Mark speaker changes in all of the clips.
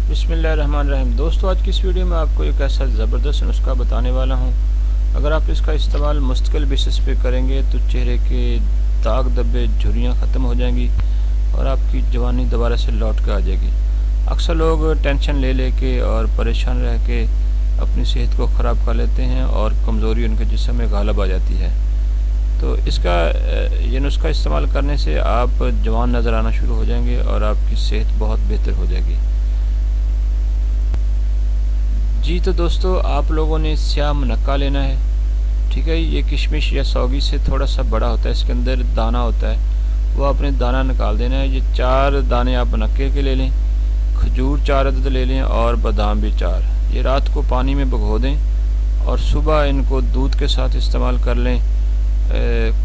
Speaker 1: बिस्मिल्लाहिर्रहमानिर्रहीम। दोस्तों, आज की इस वीडियो में आपको एक ऐसा ज़बरदस्त नुस्खा बताने वाला हूं। अगर आप इसका इस्तेमाल मुस्तकिल बेसिस पे करेंगे तो चेहरे के दाग धब्बे झुर्रियाँ ख़त्म हो जाएंगी और आपकी जवानी दोबारा से लौट कर आ जाएगी। अक्सर लोग टेंशन ले लेके और परेशान रह के अपनी सेहत को ख़राब कर लेते हैं और कमज़ोरी उनके जिस्म में गालिब आ जाती है। तो ये नुस्खा इस्तेमाल करने से आप जवान नज़र आना शुरू हो जाएंगे और आपकी सेहत बहुत बेहतर हो जाएगी। जी तो दोस्तों, आप लोगों ने स्याह मुनक्का लेना है। ठीक है, ये किशमिश या सौगी से थोड़ा सा बड़ा होता है, इसके अंदर दाना होता है, वो आपने दाना निकाल देना है। ये 4 दाने आप मुनक्के के ले लें, खजूर 4 अदद ले लें और बादाम भी 4। ये रात को पानी में भिगो दें और सुबह इनको दूध के साथ इस्तेमाल कर लें।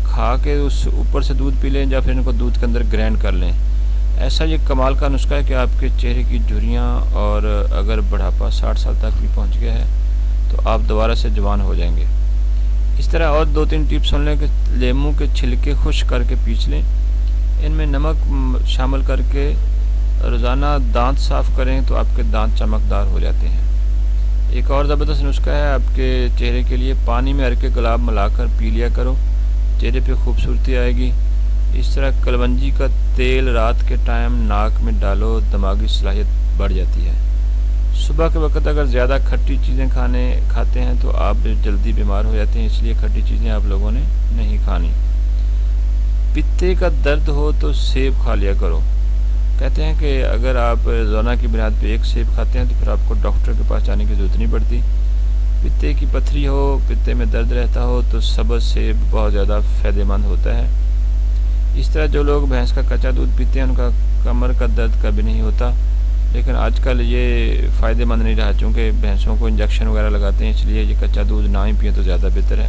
Speaker 1: खा के उस ऊपर से दूध पी लें या फिर इनको दूध के अंदर ग्राइंड कर लें। ऐसा ये कमाल का नुस्खा है कि आपके चेहरे की झुर्रियाँ और अगर बुढ़ापा 60 साल तक भी पहुंच गया है तो आप दोबारा से जवान हो जाएंगे। इस तरह और 2-3 टिप्स सुन लें कि लेमू के छिलके खुश्क करके पीस लें, इनमें नमक शामिल करके रोज़ाना दांत साफ़ करें तो आपके दांत चमकदार हो जाते हैं। एक और ज़बरदस्त नुस्खा है आपके चेहरे के लिए, पानी में हल्के गुलाब मिलाकर पी लिया करो, चेहरे पे खूबसूरती आएगी। इस तरह कलवंजी का तेल रात के टाइम नाक में डालो, दिमागी सलाहियत बढ़ जाती है। सुबह के वक्त अगर ज़्यादा खट्टी चीज़ें खाते हैं तो आप जल्दी बीमार हो जाते हैं, इसलिए खट्टी चीज़ें आप लोगों ने नहीं खानी। पित्ते का दर्द हो तो सेब खा लिया करो। कहते हैं कि अगर आप रोज़ाना की बुनियाद पे 1 सेब खाते हैं तो फिर आपको डॉक्टर के पास जाने की ज़रूरत नहीं पड़ती। पित्ते की पथरी हो, पित्ते में दर्द रहता हो तो सब्ज़ सेब बहुत ज़्यादा फ़ायदेमंद होता है। इस तरह जो लोग भैंस का कच्चा दूध पीते हैं उनका कमर का दर्द कभी नहीं होता, लेकिन आजकल ये फ़ायदेमंद नहीं रहा, चूँकि भैंसों को इंजेक्शन वगैरह लगाते हैं, इसलिए ये कच्चा दूध ना ही पिए तो ज़्यादा बेहतर है।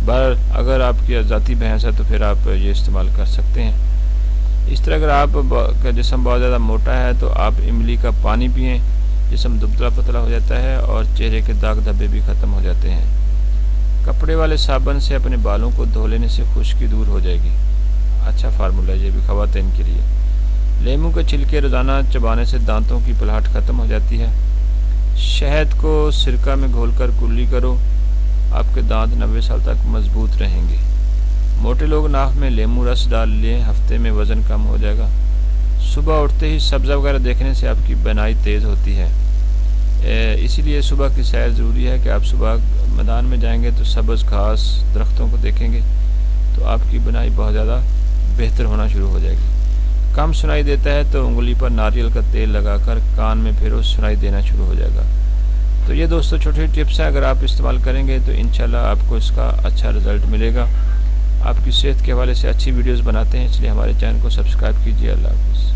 Speaker 1: पर अगर आपकी ज़ाती भैंस है तो फिर आप ये इस्तेमाल कर सकते हैं। इस तरह अगर आपका जिस्म बहुत ज़्यादा मोटा है तो आप इमली का पानी पिएँ, जिस्म दुबला पतला हो जाता है और चेहरे के दाग धब्बे भी ख़त्म हो जाते हैं। कपड़े वाले साबुन से अपने बालों को धो लेने से खुश्की दूर हो जाएगी। अच्छा फार्मूला ये भी ख़वातीन के लिए। लेमू के छिलके रोज़ाना चबाने से दांतों की पलहट ख़त्म हो जाती है। शहद को सिरका में घोलकर कुल्ली करो, आपके दांत 90 साल तक मजबूत रहेंगे। मोटे लोग नाक में लेमू रस डाल लें, हफ्ते में वज़न कम हो जाएगा। सुबह उठते ही सब्ज़ा वगैरह देखने से आपकी बनाई तेज़ होती है, इसीलिए सुबह की सैर ज़रूरी है कि आप सुबह मैदान में जाएंगे तो सब्ज़ घास दरख्तों को देखेंगे तो आपकी बनाई बहुत ज़्यादा बेहतर होना शुरू हो जाएगी। कम सुनाई देता है तो उंगली पर नारियल का तेल लगाकर कान में फेरो, सुनाई देना शुरू हो जाएगा। तो ये दोस्तों छोटी टिप्स हैं, अगर आप इस्तेमाल करेंगे तो इंशाल्लाह आपको इसका अच्छा रिज़ल्ट मिलेगा। आपकी सेहत के हवाले से अच्छी वीडियोस बनाते हैं, इसलिए हमारे चैनल को सब्सक्राइब कीजिए। अल्लाह हाफ़िज़।